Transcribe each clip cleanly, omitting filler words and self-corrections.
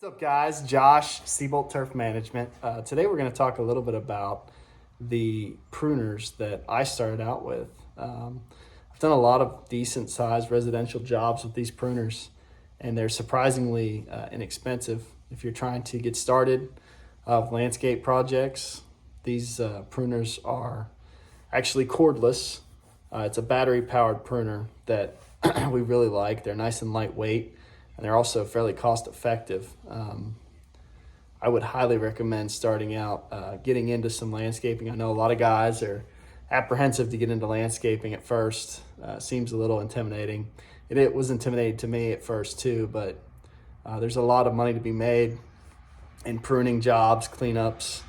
What's up, guys? Josh, Seabolt Turf Management. Today we're going to talk a little bit about the pruners that I started out with. I've done a lot of decent sized residential jobs with these pruners, and they're surprisingly inexpensive. If you're trying to get started with landscape projects, these pruners are actually cordless. It's a battery powered pruner that we really like. They're nice and lightweight, and they're also fairly cost effective. I would highly recommend starting out, getting into some landscaping. I know a lot of guys are apprehensive to get into landscaping at first. Seems a little intimidating. It was intimidating to me at first too, but there's a lot of money to be made in pruning jobs, cleanups,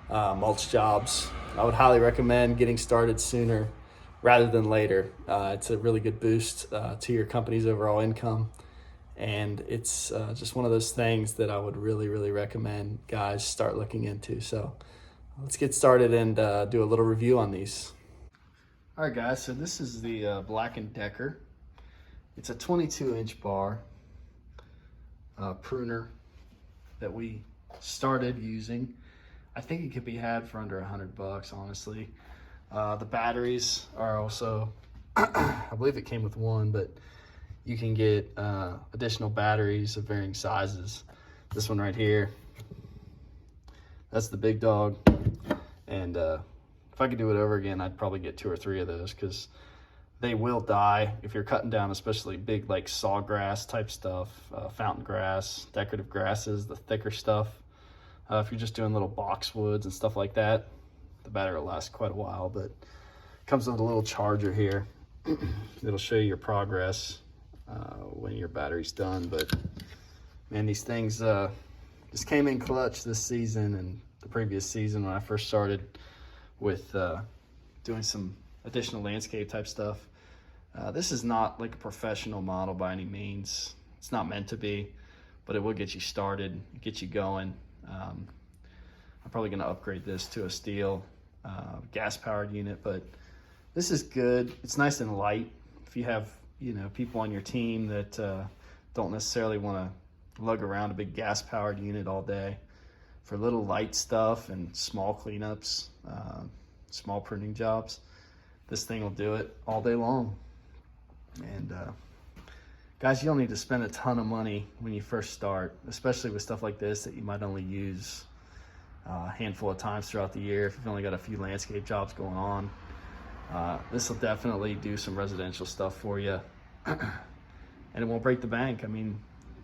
mulch jobs. I would highly recommend getting started sooner rather than later. It's a really good boost to your company's overall income. And it's just one of those things that I would really recommend guys start looking into. So let's get started and do a little review on these. All right, guys, so this is the Black & Decker. It's a 22-inch bar pruner that we started using. I think it could be had for under $100, honestly. The batteries are also, I believe it came with one, but you can get additional batteries of varying sizes. This one right here, that's the big dog. And if I could do it over again, I'd probably get 2 or 3 of those, because they will die if you're cutting down especially big like sawgrass type stuff, fountain grass, decorative grasses, the thicker stuff. If you're just doing little boxwoods and stuff like that, the battery will last quite a while. But it comes with a little charger here. It'll show you your progress when your battery's done. But man, these things just came in clutch this season and the previous season when I first started with doing some additional landscape type stuff. This is not like a professional model by any means. It's not meant to be, but it will get you started, get you going. I'm probably going to upgrade this to a steel gas powered unit, but this is good. It's nice and light. If you have people on your team that don't necessarily want to lug around a big gas powered unit all day, for little light stuff and small cleanups, small pruning jobs, this thing will do it all day long. And guys, you don't need to spend a ton of money when you first start, especially with stuff like this that you might only use a handful of times throughout the year if you've only got a few landscape jobs going on. This will definitely do some residential stuff for you, and it won't break the bank. I mean,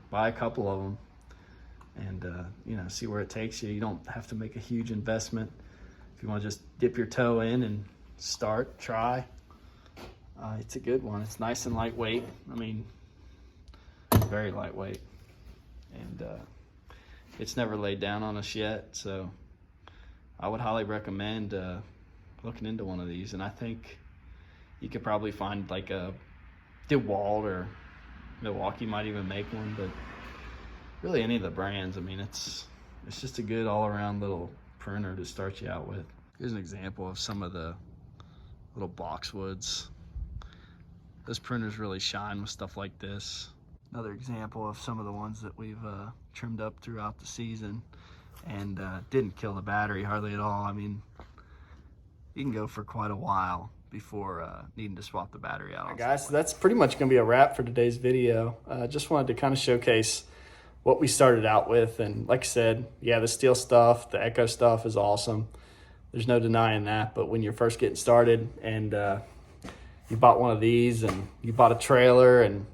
buy a couple of them and see where it takes you. You don't have to make a huge investment. If you want to just dip your toe in and start, try. It's a good one. It's nice and lightweight. I mean, very lightweight, and it's never laid down on us yet. So I would highly recommend looking into one of these. And I think you could probably find like a DeWalt or Milwaukee might even make one, but really any of the brands. I mean, it's just a good all-around little pruner to start you out with. Here's an example of some of the little boxwoods. This pruners really shine with stuff like this. Another example of some of the ones that we've trimmed up throughout the season and didn't kill the battery hardly at all. I mean, you can go for quite a while before needing to swap the battery out. All right, guys, so that's pretty much going to be a wrap for today's video. Just wanted to kind of showcase what we started out with. And like I said, yeah, the steel stuff, the Echo stuff is awesome. There's no denying that. But when you're first getting started and you bought one of these and you bought a trailer and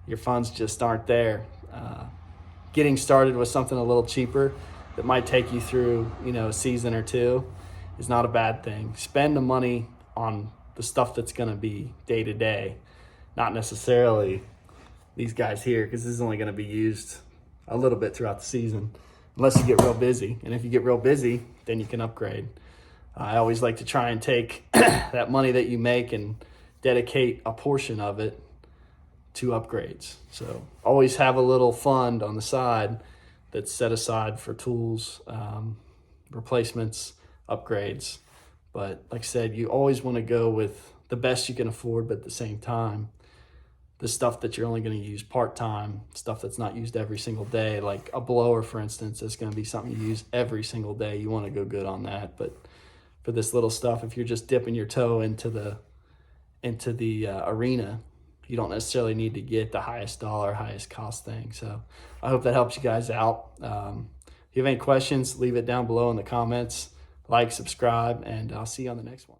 your funds just aren't there, getting started with something a little cheaper that might take you through, a season or two is not a bad thing. Spend the money on the stuff that's going to be day to day, not necessarily these guys here, because this is only going to be used a little bit throughout the season, unless you get real busy. And if you get real busy, then you can upgrade. I always like to try and take that money that you make and dedicate a portion of it to upgrades. So always have a little fund on the side that's set aside for tools, replacements, upgrades. But like I said, you always want to go with the best you can afford, but at the same time, the stuff that you're only going to use part-time, stuff that's not used every single day, like a blower, for instance, is going to be something you use every single day. You want to go good on that. But for this little stuff, if you're just dipping your toe into the arena, you don't necessarily need to get the highest dollar, highest cost thing. So I hope that helps you guys out. If you have any questions, leave it down below in the comments. Like, subscribe, and I'll see you on the next one.